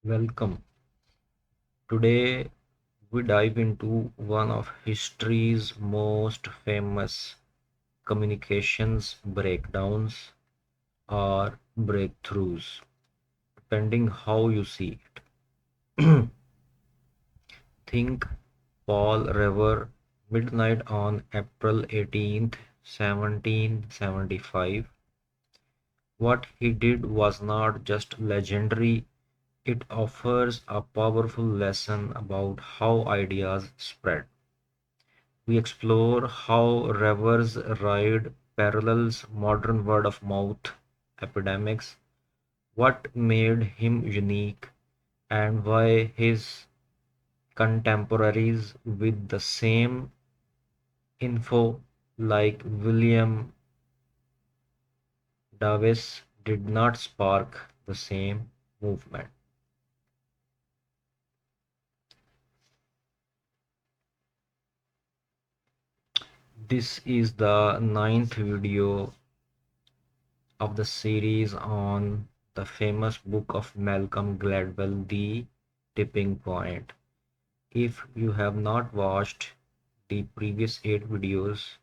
Welcome. Today we dive into one of history's most famous communications breakdowns or breakthroughs, depending how you see it. Think Paul Revere, midnight on April 18th, 1775. What he did was not just legendary, it offers a powerful lesson about how ideas spread. We explore how Rever's ride parallels modern word of mouth epidemics, what made him unique, and why his contemporaries with the same info, like William Dawes, did not spark the same movement. This is the ninth video of the series on the famous book of Malcolm Gladwell, The Tipping Point. If you have not watched the previous 8 videos,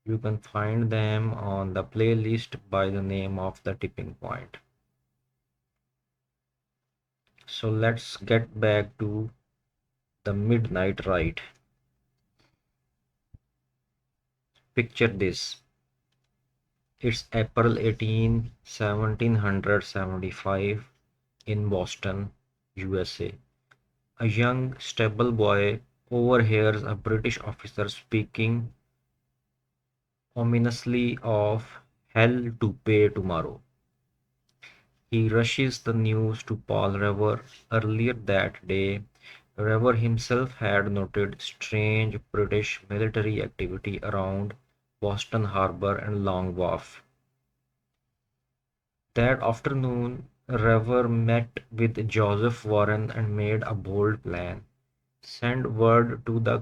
you can find them on the playlist by the name of The Tipping Point. So let's get back to the midnight ride. Picture this. It's April 18, 1775 in Boston, USA. A young stable boy overhears a British officer speaking ominously of hell to pay tomorrow. He rushes the news to Paul Revere. Earlier that day, Revere himself had noted strange British military activity around Boston Harbor and Long Wharf. That afternoon, Revere met with Joseph Warren and made a bold plan. Send word to the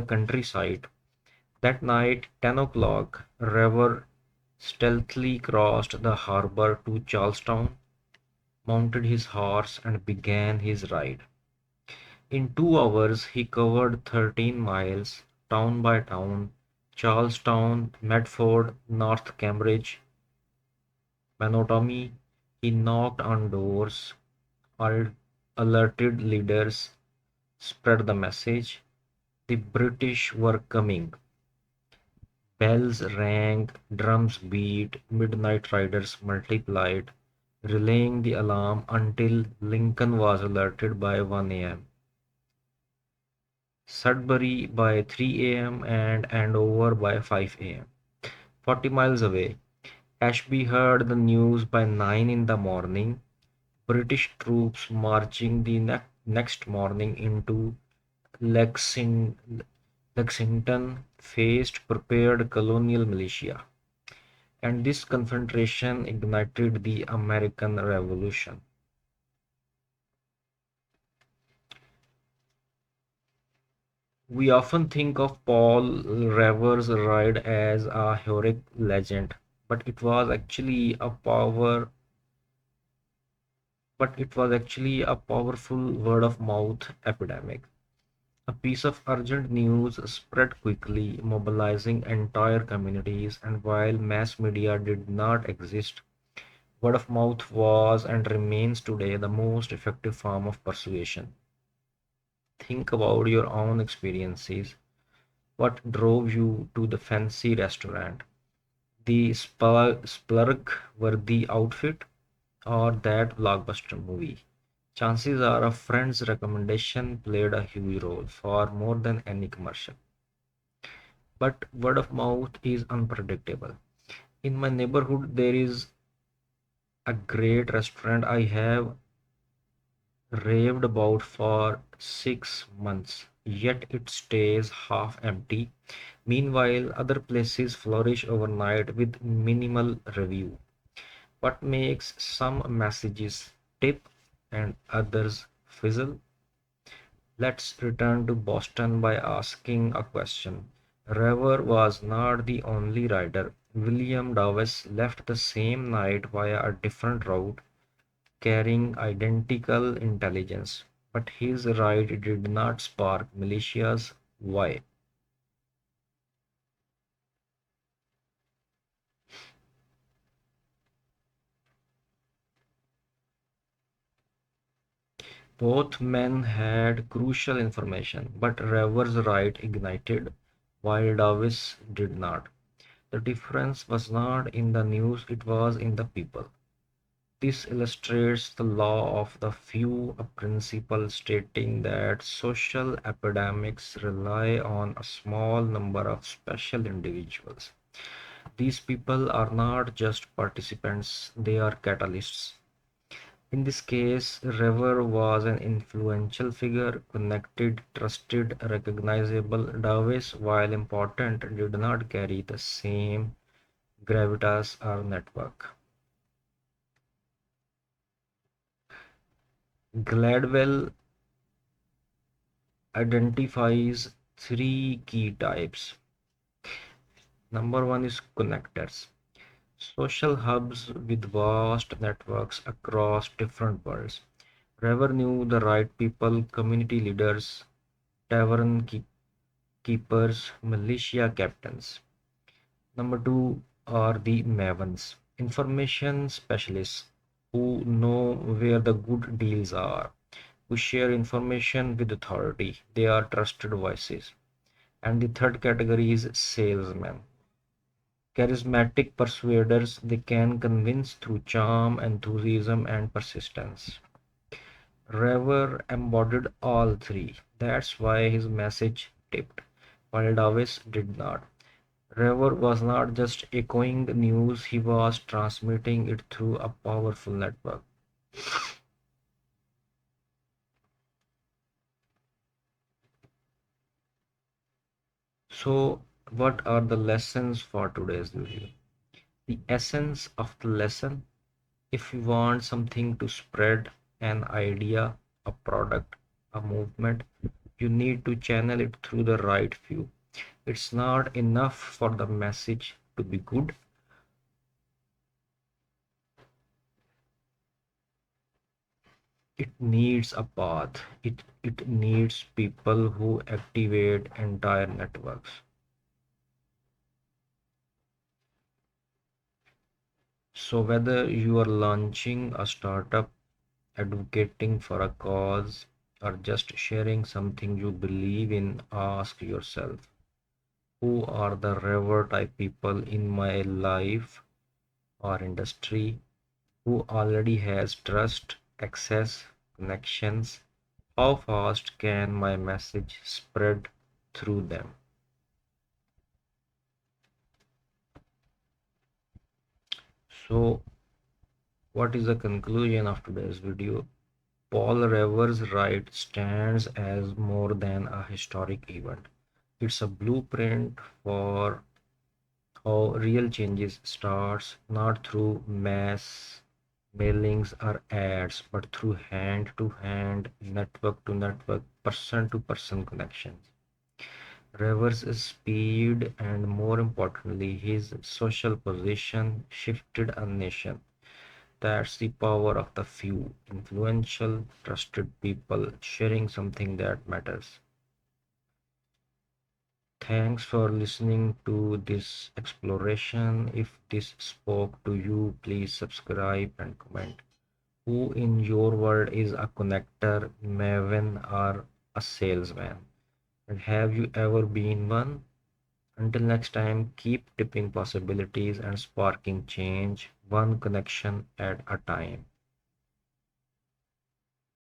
countryside. That night, 10 o'clock, Revere stealthily crossed the harbor to Charlestown, mounted his horse, and began his ride. In 2 hours, he covered 13 miles, town by town, Charlestown, Medford, North Cambridge, Menotomy. He knocked on doors, alerted leaders, spread the message. The British were coming. Bells rang, drums beat, midnight riders multiplied, relaying the alarm until Lincoln was alerted by 1 a.m., Sudbury by 3 a.m., and Andover by 5 a.m. 40 miles away, Ashby heard the news by 9 in the morning. British troops marching the next morning into Lexing- Lexington faced prepared colonial militia, and this confrontation ignited the American Revolution. We often think of Paul Revere's ride as a heroic legend, but it was actually a power but it was actually a powerful word of mouth epidemic. A piece of urgent news spread quickly, mobilizing entire communities, and while mass media did not exist, word of mouth was and remains today the most effective form of persuasion. Think about your own experiences. What drove you to the fancy restaurant? The splurge worthy outfit or that blockbuster movie? Chances are a friend's recommendation played a huge role, far more than any commercial. But word of mouth is unpredictable. In my neighborhood, there is a great restaurant I have raved about for 6 months, yet it stays half empty. Meanwhile, other places flourish overnight with minimal review. What makes some messages tip and others fizzle? Let's return to Boston by asking a question. Revere was not the only rider. William Dawes left the same night via a different route. carrying identical intelligence. But his ride did not spark militias. Why? Both men had crucial information, but Rever's right ignited, while Davis did not. The difference was not in the news, it was in the people. This illustrates the law of the few, a principle stating that social epidemics rely on a small number of special individuals. These people are not just participants, they are catalysts. In this case, Revere was an influential figure, connected, trusted, recognizable. Davis, while important, did not carry the same gravitas or network. Gladwell identifies three key types. Number one is connectors. Social hubs with vast networks across different worlds. Revere knew the right people, community leaders, tavern keepers, militia captains. Number two are the Mavens, information specialists who know where the good deals are, who share information with authority. They are trusted voices. And the third category is salesmen. Charismatic persuaders, they can convince through charm, enthusiasm, and persistence. Revere embodied all three. That's why his message tipped, while Davis did not. Revere was not just echoing the news, he was transmitting it through a powerful network. So, what are the lessons for today's video? The essence of the lesson: if you want something to spread, an idea, a product, a movement, you need to channel it through the right few. It's not enough for the message to be good. It needs a path. It needs people who activate entire networks. So whether you are launching a startup, advocating for a cause, or just sharing something you believe in, ask yourself, who are the river type people in my life or industry who already has trust, access, connections? How fast can my message spread through them? So, what is the conclusion of today's video? Paul Revere's Right stands as more than a historic event. It's a blueprint for how real changes starts, not through mass mailings or ads, but through hand to hand, network to network, person to person connections. Revere's speed and, more importantly, his social position shifted a nation. That's the power of the few, influential, trusted people sharing something that matters. Thanks for listening to this exploration. If this spoke to you, please subscribe and comment. Who in your world is a connector, maven, or a salesman? And have you ever been one? Until next time, keep tipping possibilities and sparking change, one connection at a time.